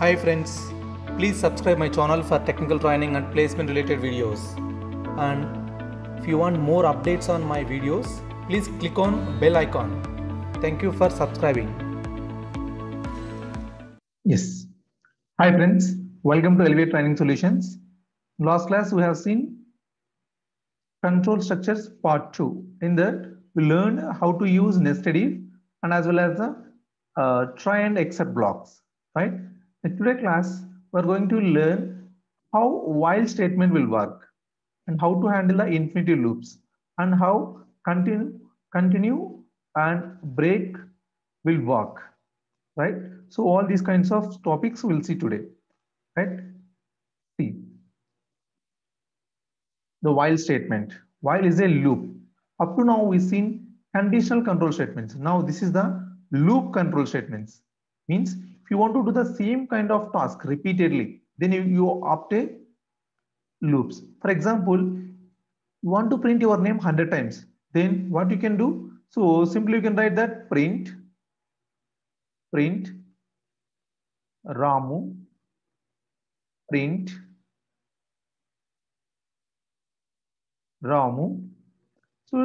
Hi friends, please subscribe my channel for technical training and placement related videos. And if you want more updates on my videos, please click on bell icon. Thank you for subscribing. Yes. Hi friends, welcome to Elevate Training Solutions. Last class we have seen control structures part 2. In that we learned how to use nested if and as well as the try and except blocks, right? In today's class we are going to learn how while statement will work and how to handle the infinity loops and how continue and break will work, right? So all these kinds of topics we'll see today, right? See, the while statement. While is a loop. Up to now we've seen conditional control statements. Now this is the loop control statements. Means if you want to do the same kind of task repeatedly, then you opt a loops. For example, you want to print your name 100 times. Then what you can do? So simply you can write that print Ramu, print Ramu. So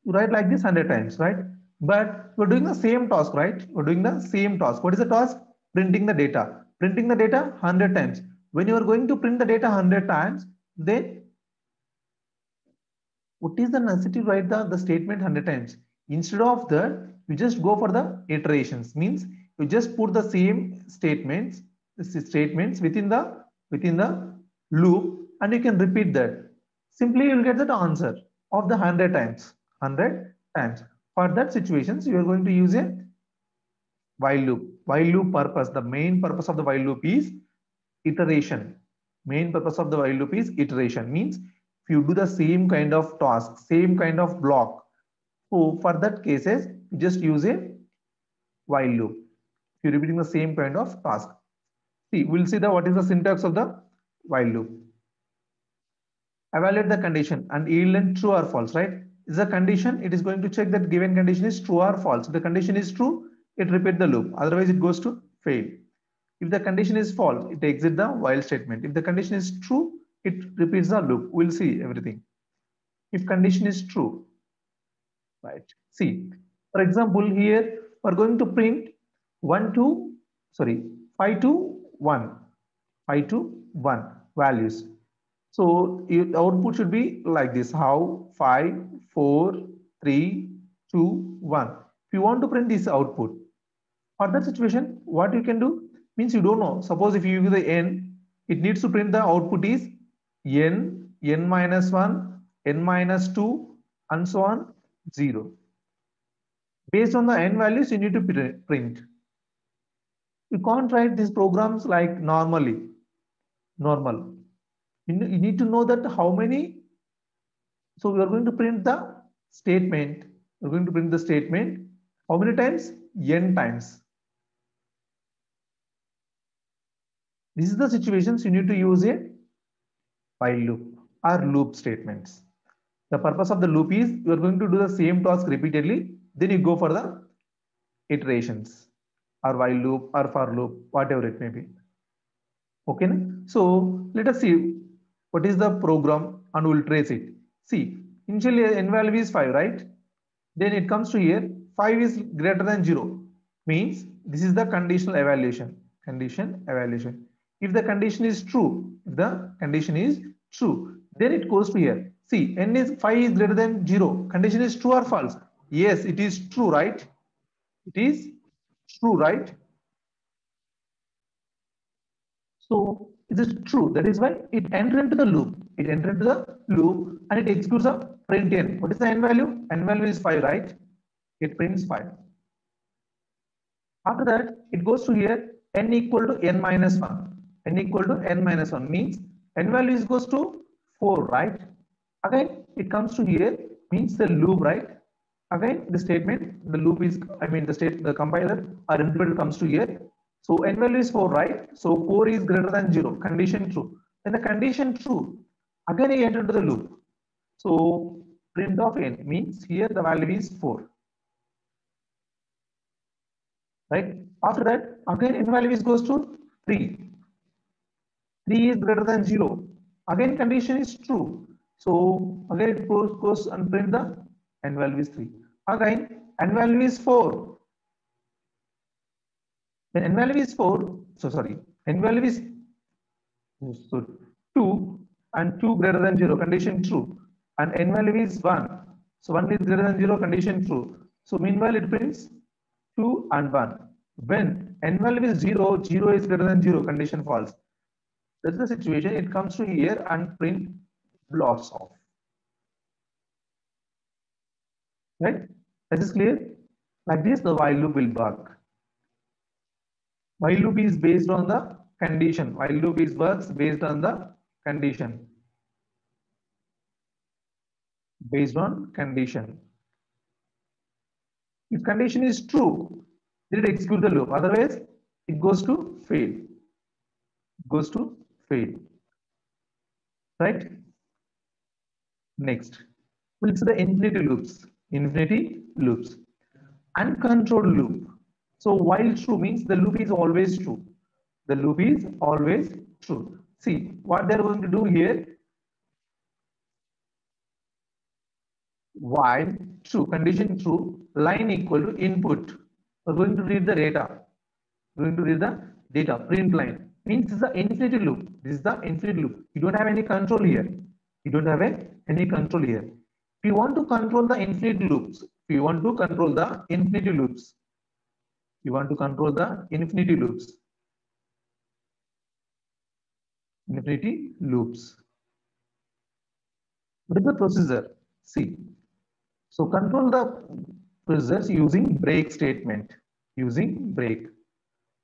you write like this 100 times, right? But we're doing the same task, right? We're doing the same task. What is the task? Printing the data. Printing the data 100 times. When you are going to print the data 100 times, then what is the necessity to write the statement 100 times? Instead of that, you just go for the iterations. Means you just put the same statements within the loop, and you can repeat that. Simply you'll get that answer of the 100 times. 100 times. For that situations, you are going to use a while loop. While loop purpose, the main purpose of the while loop is iteration. Main purpose of the while loop is iteration. Means if you do the same kind of task, same kind of block, so for that cases, you just use a while loop. If you're repeating the same kind of task. See, we'll see the what is the syntax of the while loop. Evaluate the condition and yield true or false, right? Is a condition, it is going to check that given condition is true or false. If the condition is true, it repeats the loop. Otherwise, it goes to fail. If the condition is false, it exits the while statement. If the condition is true, it repeats the loop. We'll see everything. If condition is true, right? See, for example, here we're going to print 5 to 1, 5 to 1 values. So the output should be like this. How 5, 4, 3, 2, 1. If you want to print this output, for that situation, what you can do means you don't know. Suppose if you use the n, it needs to print the output is n, n minus 1, n minus 2, and so on 0. Based on the n values, you need to print. You can't write these programs like normal. You need to know that how many. So we are going to print the statement. We're going to print the statement how many times? N times. This is the situations you need to use a while loop or loop statements. The purpose of the loop is you are going to do the same task repeatedly. Then you go for the iterations or while loop or for loop, whatever it may be. Okay. So let us see what is the program and we'll trace it. See, initially n value is 5, right? Then it comes to here 5 is greater than 0. Means this is the conditional evaluation. If the condition is true, then it goes to here. See, n is 5 is greater than 0. Condition is true or false? Yes, it is true, right? It is true, right? So it is true. That is why it enters into the loop. It enters into the loop and it executes a print n. What is the n value? N value is 5, right? It prints 5. After that, it goes to here n equal to n minus 1. N equal to n minus 1 means n value is goes to 4, right? Again, it comes to here means the loop, right? Again, the statement, the loop is, the compiler or interpreter comes to here. So n value is 4, right? So 4 is greater than 0, condition true. Then the condition true, again I enter into the loop. So print of n means here the value is 4. Right? After that, again n value is goes to 3. 3 is greater than 0. Again, condition is true. So again, it goes and print the n value is 3. Again, n value is 4. When n value is 4, n value is 2 and 2 greater than 0, condition true. And n value is 1. So 1 is greater than 0, condition true. So meanwhile, it prints 2 and 1. When n value is 0, 0 is greater than 0, condition false. That's the situation. It comes to here and print lots of. Right? Is this clear? Like this, the while loop will work. While loop is based on the condition. While loop is works based on the condition. Based on condition. If condition is true, then it execute the loop. Otherwise, it goes to fail. It goes to fail. Right? Next, we'll see the infinity loops. Infinity loops. Uncontrolled loop. So while true means the loop is always true. The loop is always true. See what they're going to do here. While true, condition true, line equal to input. We're going to read the data. We're going to read the data. Print line means this is the infinity loop. This is the infinity loop. You don't have any control here. You don't have any control here. If you want to control the infinity loops, if you want to control the infinity loops, you want to control the infinity loops. Infinity loops. What is the procedure? See. So control the procedures using break statement. Using break.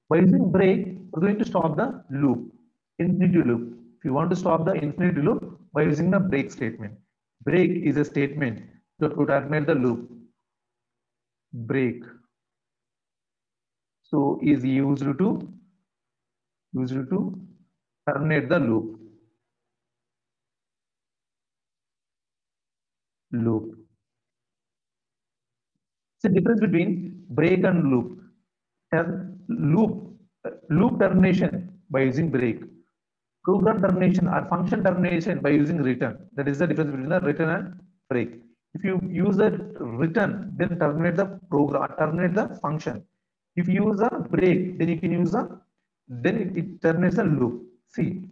By using break, we're going to stop the loop. Infinity loop. If you want to stop the infinity loop, by using the break statement. Break is a statement that would terminate the loop. Break. So is used to terminate the loop. Loop. It's the difference between break and loop. Loop termination by using break. Program termination or function termination by using return. That is the difference between the return and break. If you use a return, then terminate the program, terminate the function. If you use a break, then you can use it terminates the loop. See,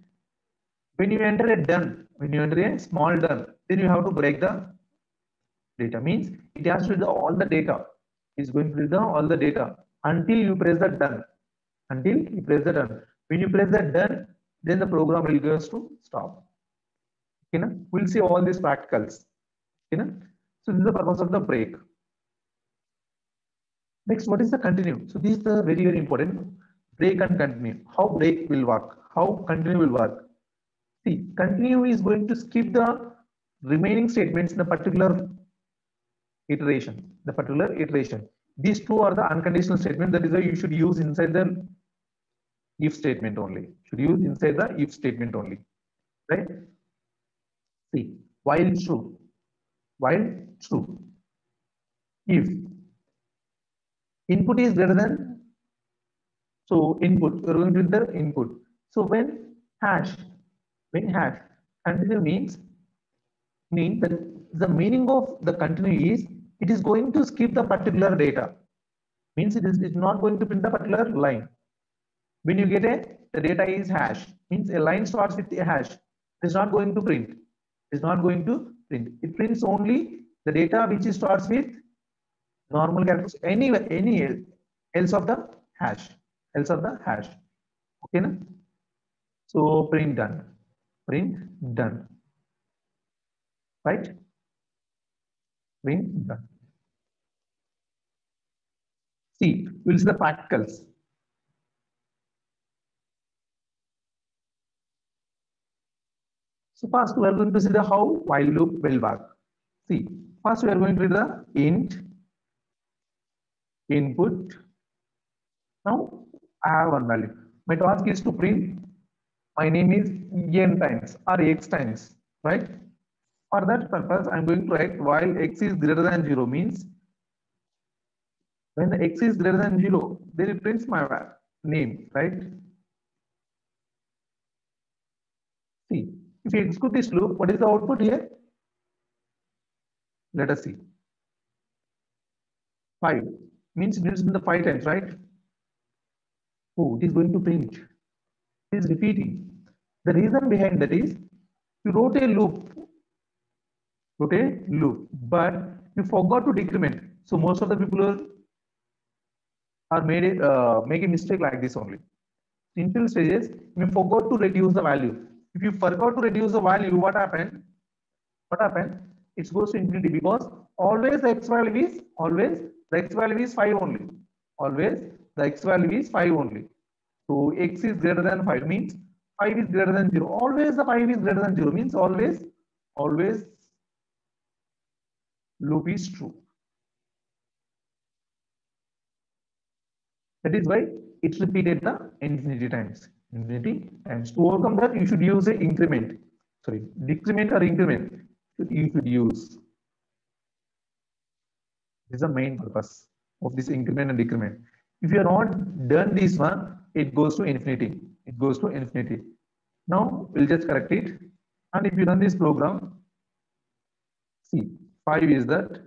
when you enter a done, when you enter a small done, then you have to break the data. Means it has to read all the data. It's going to read all the data until you press the done. Until you press the done. When you press the done, then the program will go to stop. Okay, na? We'll see all these practicals. Okay, na? So this is the purpose of the break. Next, what is the continue? So this is the very, very important. Break and continue. How break will work? How continue will work? See, continue is going to skip the remaining statements in a particular iteration. The particular iteration. These two are the unconditional statements. That is why you should use inside the if statement only. Should use inside the if statement only. Right? See, while true. While true. If input is greater than, so input, we're going to do the input. So when hash continue means that the meaning of the continue is it is going to skip the particular data. Means it's not going to print the particular line. When you get the data is hash, means a line starts with a hash. It's not going to print. It's not going to print. It prints only the data which starts with normal characters, any else of the hash. Else of the hash. Okay, na? So print done. Print done. Right? Print done. See, we'll see the practicals. So first we are going to see the how while loop will work. See, first we are going to read the int input. Now I have one value. My task is to print my name is n times or x times, right? For that purpose, I'm going to write while x is greater than 0 means when the x is greater than 0, then it prints my name, right? See, if you execute this loop, what is the output here? Let us see. 5 means it is in the 5 times, right? Oh, it is going to print. It is repeating. The reason behind that is you wrote a loop, but you forgot to decrement. So most of the people are make a mistake like this only. Initial stages, you forgot to reduce the value. If you forgot to reduce the value, what happened? It goes to infinity, because always the x value is 5 only. Always the x value is 5 only. So x is greater than 5 means 5 is greater than 0. Always the 5 is greater than 0 means always loop is true. That is why it's repeated the infinity times. To overcome that, you should use a decrement or increment. You should use. This is the main purpose of this increment and decrement. If you are not done this one, it goes to infinity. Now we'll just correct it. And if you run this program, see, 5 is that.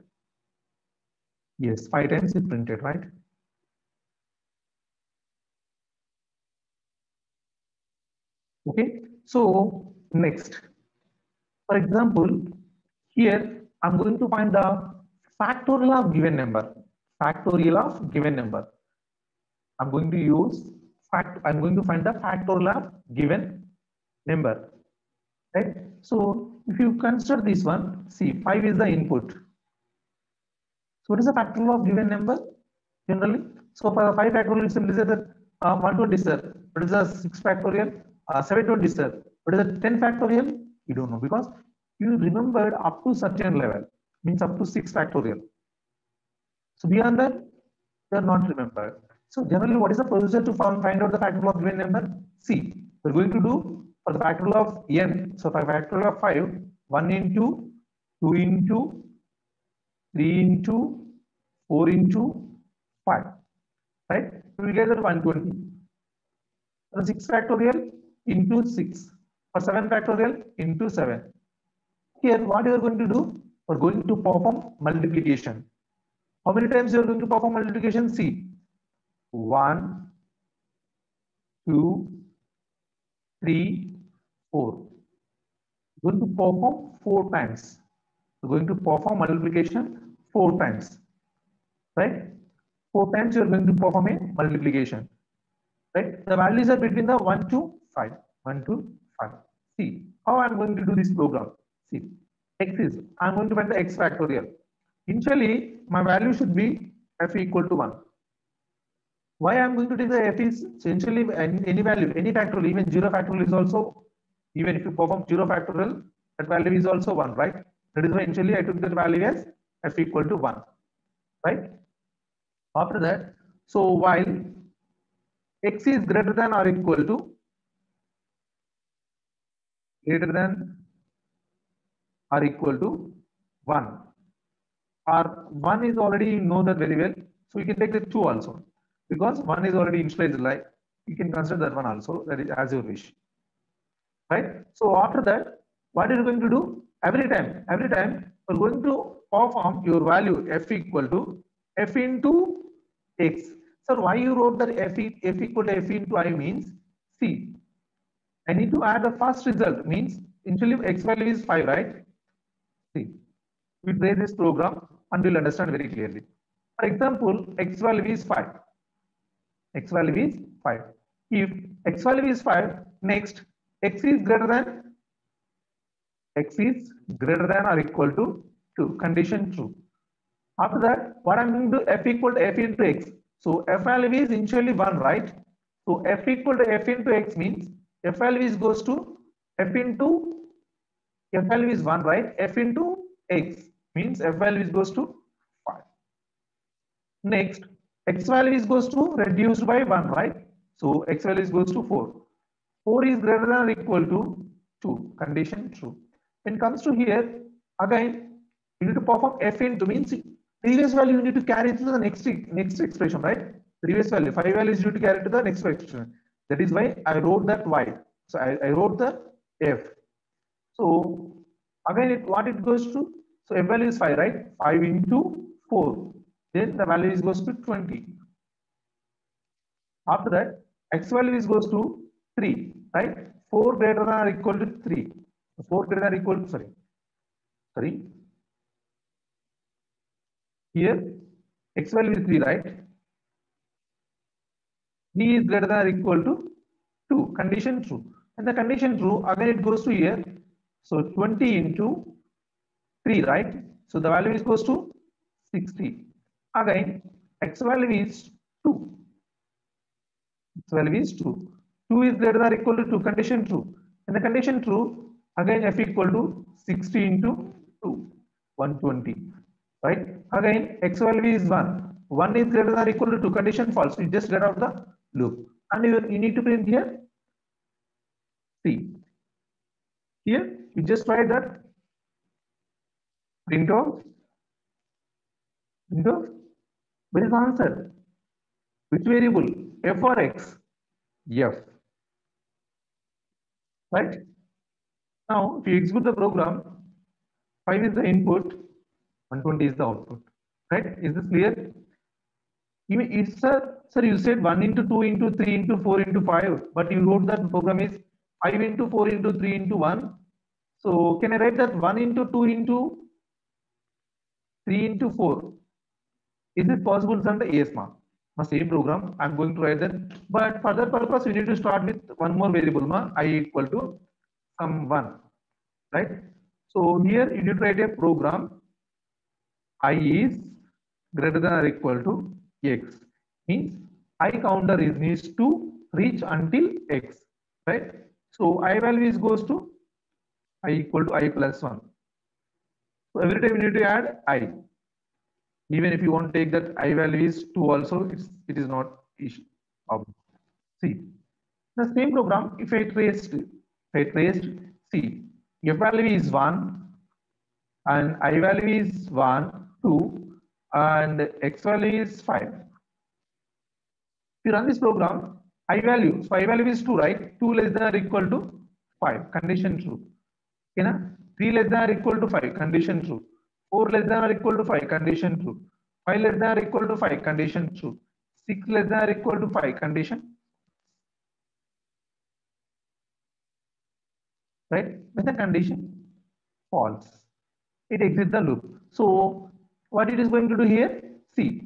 Yes, 5 times is printed, right? Okay, so next, for example, here I'm going to find the factorial of given number. I'm going to find the factorial of given number, right? So if you consider this one, see, 5 is the input. So what is the factorial of given number generally? So for 5 factorial, it's simply that 120, sir. What is the 6 factorial? 720, sir. What is the 10 factorial? You don't know, because you remembered up to certain level, means up to 6 factorial. So beyond that, they are not remembered. So generally, what is the procedure to find out the factorial of given number? See, we're going to do for the factorial of n. So for factorial of 5, 1 into, 2 into, 3 into, 4 into 5, right? We will get that 120. For 6 factorial into 6. For 7 factorial into 7. Here, what you are going to do? We're going to perform multiplication. How many times you are going to perform multiplication? See, 1, 2, 3, 4. We're going to perform 4 times. We're going to perform multiplication 4 times, right? 4 times you are going to perform a multiplication, right? The values are between the 1 to 5. See how I'm going to do this program. See, x is, I'm going to find the x factorial. Initially, my value should be f equal to 1. Why I'm going to take the f is essentially any value, any factorial, even 0 factorial is also, even if you perform 0 factorial, that value is also 1, right? That is why initially I took that value as f equal to 1, right? After that, so while x is greater than or equal to 1, or 1 is already, you know that very well, so you can take the 2 also, because 1 is already initialized, like you can consider that one also, that is as you wish, right? So after that, what are you going to do? Every time we're going to perform your value f equal to f into x. So why you wrote that f equal to f into I means, see, I need to add the first result, means initially x value is 5, right? See, we play this program and we'll understand very clearly. For example, x value is 5. If x value is 5, next x is greater than or equal to 2, condition true. After that, what I'm going to do, f equal to f into x. So f value is initially 1, right? So f equal to f into x means f value is goes to f into, f value is 1, right? F into x means f value is goes to 5. Next, x value is goes to reduced by 1, right? So x value is goes to 4. 4 is greater than or equal to 2, condition true. When it comes to here, again, you need to perform f into, means previous value you need to carry to the next expression, right? Previous value, 5 values you need to carry to the next expression. That is why I wrote that y. So I wrote the f. So again, what it goes to? So f value is 5, right? 5 into 4. Then the value is goes to 20. After that, x value is goes to 3, right? 4 greater than or equal to 3. 4 greater than or equal to, sorry. Here, x value is 3, right? 3 is greater than or equal to 2. Condition true. And the condition true, again it goes to here. So 20 into 3, right? So the value is goes to 60. Again, x value is 2. X value is 2. 2 is greater than or equal to 2. Condition true. And the condition true, again f equal to 60 into 2. 120. Right? Again, x value is 1. 1 is greater than or equal to 2. Condition false. You just get out the loop. And you need to print here. See. Here, you just write that print of where is the answer? Which variable? F or x? F. Right? Now, if you execute the program, 5 is the input, 120 is the output. Right? Is this clear? Sir, you said 1 into 2 into 3 into 4 into 5, but you wrote that program is 5 into 4 into 3 into 1. So, can I write that 1 into 2 into 3 into 4? Is it possible to send? Yes, ma. Same program, I'm going to write that. But for that purpose, we need to start with one more variable, ma, I equal to some 1. Right? So here you need to write a program. I is greater than or equal to x. Means I counter is needs to reach until x. Right? So I value is goes to I equal to I plus 1. So every time you need to add I. Even if you want to take that I value is 2 also, it is not issue. See, the same program, if I traced, see, f value is 1 and I value is 1, 2 and x value is 5. If you run this program, I value, so I value is 2, right? 2 less than or equal to 5, condition true. Okay, na? 3 less than or equal to 5, condition true. 4 less than or equal to 5, condition true. 5 less than or equal to 5, condition true. 6 less than or equal to 5, condition. Right? When the condition false, it exits the loop. So what it is going to do here? See,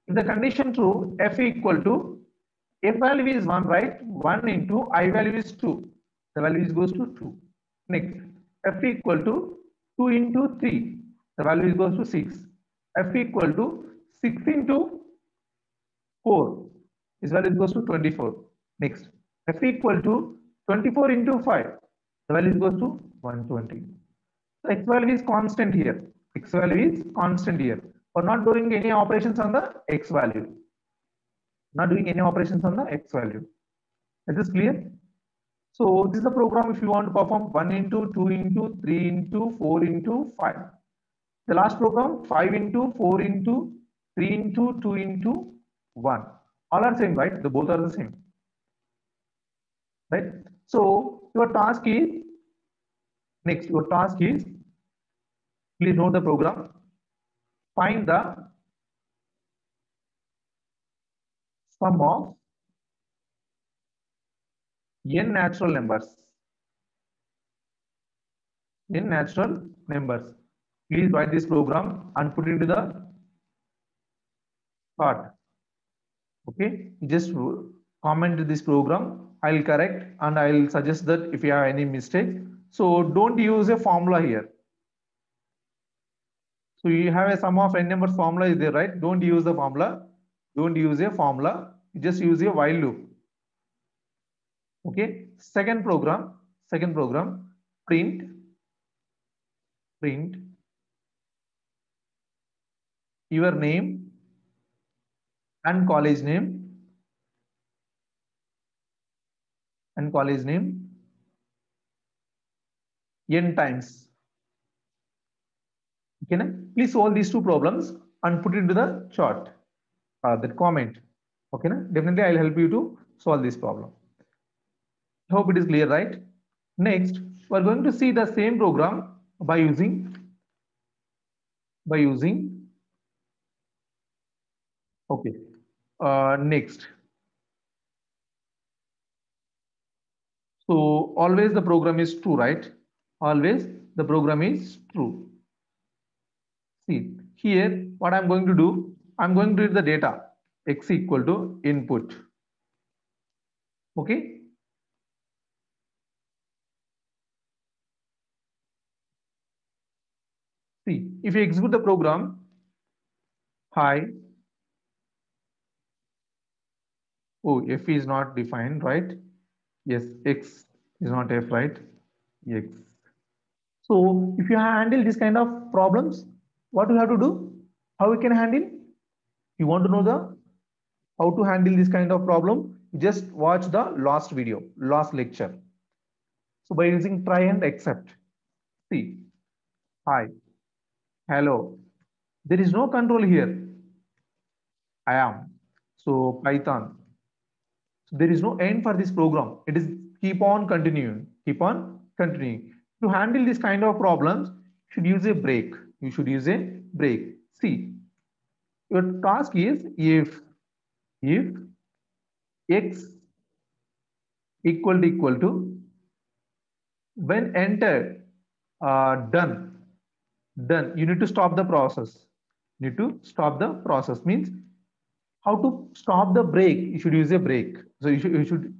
if the condition true, f equal to, f value is 1, right? 1 into I value is 2. The value is goes to 2. Next, f equal to 2 into 3. The value is goes to 6. F equal to 6 into 4. This value goes to 24. Next, f equal to 24 into 5. The value goes to 120. So x value is constant here. X value is constant here. We're not doing any operations on the x value. Not doing any operations on the x value. Is this clear? So this is the program if you want to perform 1 into 2 into 3 into 4 into 5. The last program 5 into 4 into 3 into 2 into 1. All are same, right? The both are the same. Right? So your task is, next your task is, please note the program. Find the sum of n natural numbers. N natural numbers. Please write this program and put it into the chart. Okay, just comment this program. I'll correct and I'll suggest that if you have any mistake. So don't use a formula here. So you have a sum of n numbers formula is there, right? Don't use the formula. Don't use a formula. Just use a while loop. Okay. Second program, print your name and college name n times. Okay, na? Please solve these two problems and put it into the chart, that comment. Okay, na? Definitely I'll help you to solve this problem. Hope it is clear, right? Next, we're going to see the same program by using okay. Next. So always the program is true, right? Always the program is true. See here, what I'm going to do, I'm going to read the data x equal to input. Okay. See, if you execute the program, hi. Oh, f is not defined, right? Yes, x is not f, right? X. So if you handle this kind of problems, what you have to do? How we can handle? You want to know the how to handle this kind of problem? Just watch the last video, last lecture. So by using try and except, see, hi, hello. There is no control here. I am. So Python. So there is no end for this program. It is keep on continuing, keep on continuing. To handle this kind of problems, you should use a break. You should use a break. See, your task is if x equal to when entered done, you need to stop the process. You need to stop the process means how to stop the break. You should use a break. So you should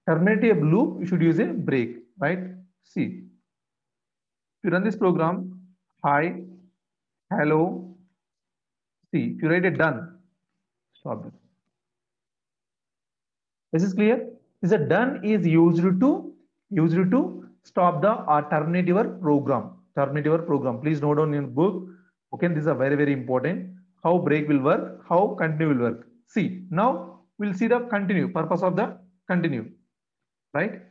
terminate a loop. You should use a break, right? See, if you run this program, hi, hello. See, if you write it done, stop it. This is clear. This is done is used to stop the or terminate your program. Terminate your program. Please note down in book. Okay, this is a very important. How break will work, how continue will work. See, now we'll see the continue, purpose of the continue, right?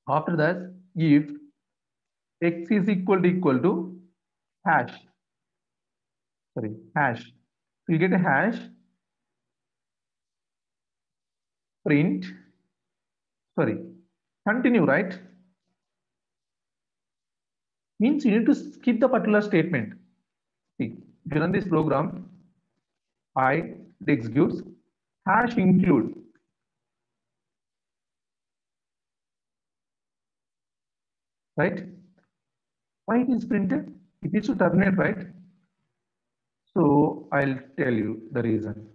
After that, if x is equal to hash, we get a hash print, continue, right? Means you need to skip the particular statement. See, if you run this program, it executes hash include. Right? Why it is printed? It needs to terminate, right? So I'll tell you the reason.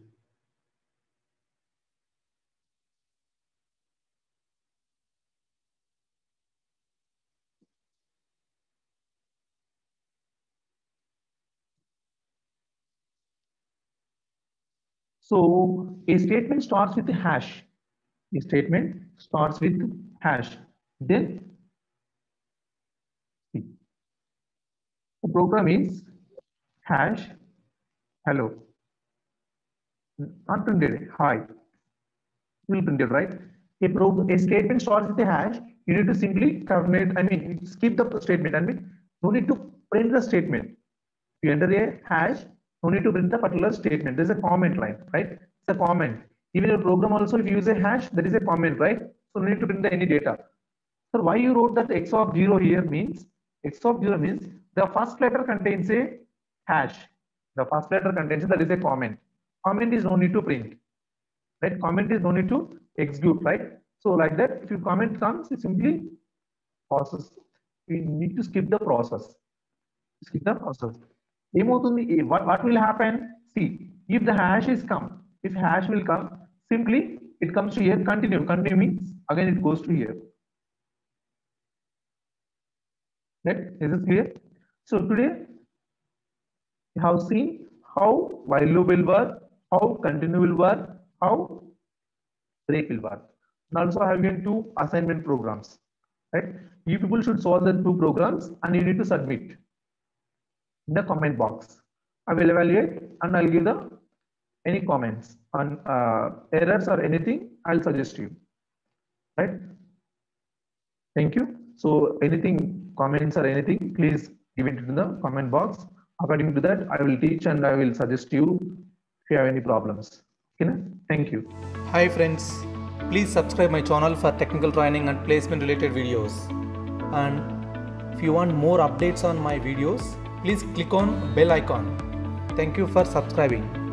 So a statement starts with a hash. A statement starts with hash. Then the program is hash hello. Not printed. Hi. Will printed, right? A statement starts with a hash. You need to simply terminate. I mean, skip the statement. I mean, no need to print the statement. If you enter a hash, no need to print the particular statement. There's a comment line, right? It's a comment. Even your program also, if you use a hash, there is a comment, right? So no need to print any data. So why you wrote that x of 0 here means the first letter contains a hash. The first letter contains that is a comment. Comment is no need to print. Right? Comment is no need to execute, right? So like that, if your comment comes, it's simply process. We need to skip the process. Skip the process. What will happen? See, if the hash is come, if hash will come, simply it comes to here, continue. Continue means again it goes to here. Right? Is this clear? So today we have seen how while loop will work, how continue will work, how break will work. And also I have given 2 assignment programs. Right? You people should solve the 2 programs and you need to submit in the comment box. I will evaluate and I'll give the any comments on errors or anything. I'll suggest you. Right? Thank you. So anything, comments or anything, please give it in the comment box. According to that, I will teach and I will suggest you if you have any problems. Okay? Thank you. Hi friends, please subscribe my channel for technical training and placement related videos. and if you want more updates on my videos, please click on bell icon. Thank you for subscribing.